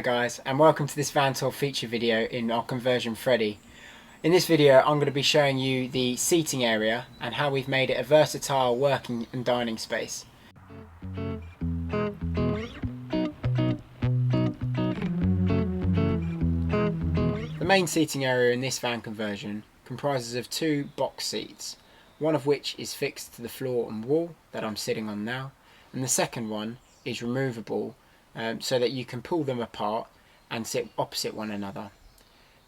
guys, and welcome to this van tour feature video in our conversion Fredy. In this video I'm going to be showing you the seating area and how we've made it a versatile working and dining space. The main seating area in this van conversion comprises of two box seats, one of which is fixed to the floor and wall that I'm sitting on now, and the second one is removable so that you can pull them apart and sit opposite one another.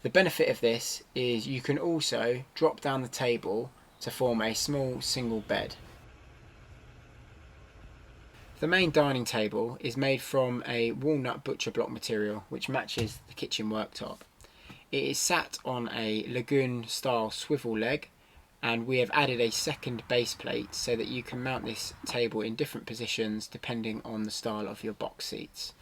The benefit of this is you can also drop down the table to form a small single bed. The main dining table is made from a walnut butcher block material which matches the kitchen worktop. It is sat on a lagoon style swivel leg, and we have added a second base plate so that you can mount this table in different positions depending on the style of your box seats.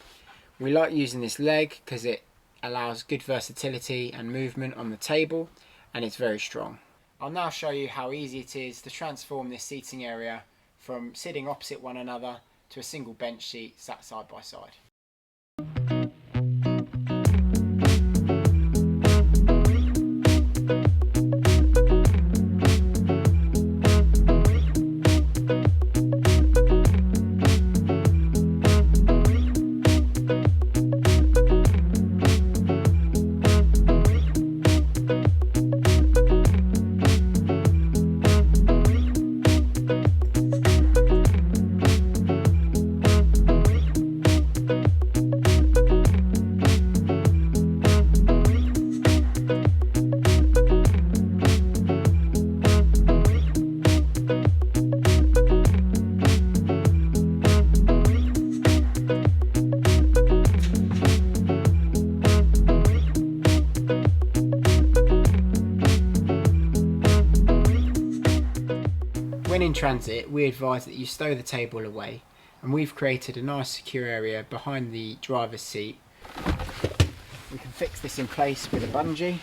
We like using this leg because it allows good versatility and movement on the table, and it's very strong. I'll now show you how easy it is to transform this seating area from sitting opposite one another to a single bench seat sat side by side. When in transit, we advise that you stow the table away, and we've created a nice secure area behind the driver's seat. We can fix this in place with a bungee.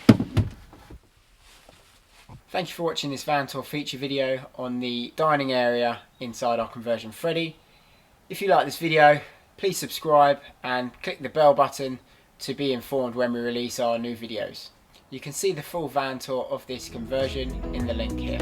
Thank you for watching this van tour feature video on the dining area inside our conversion Fredy. If you like this video, please subscribe and click the bell button to be informed when we release our new videos. You can see the full van tour of this conversion in the link here.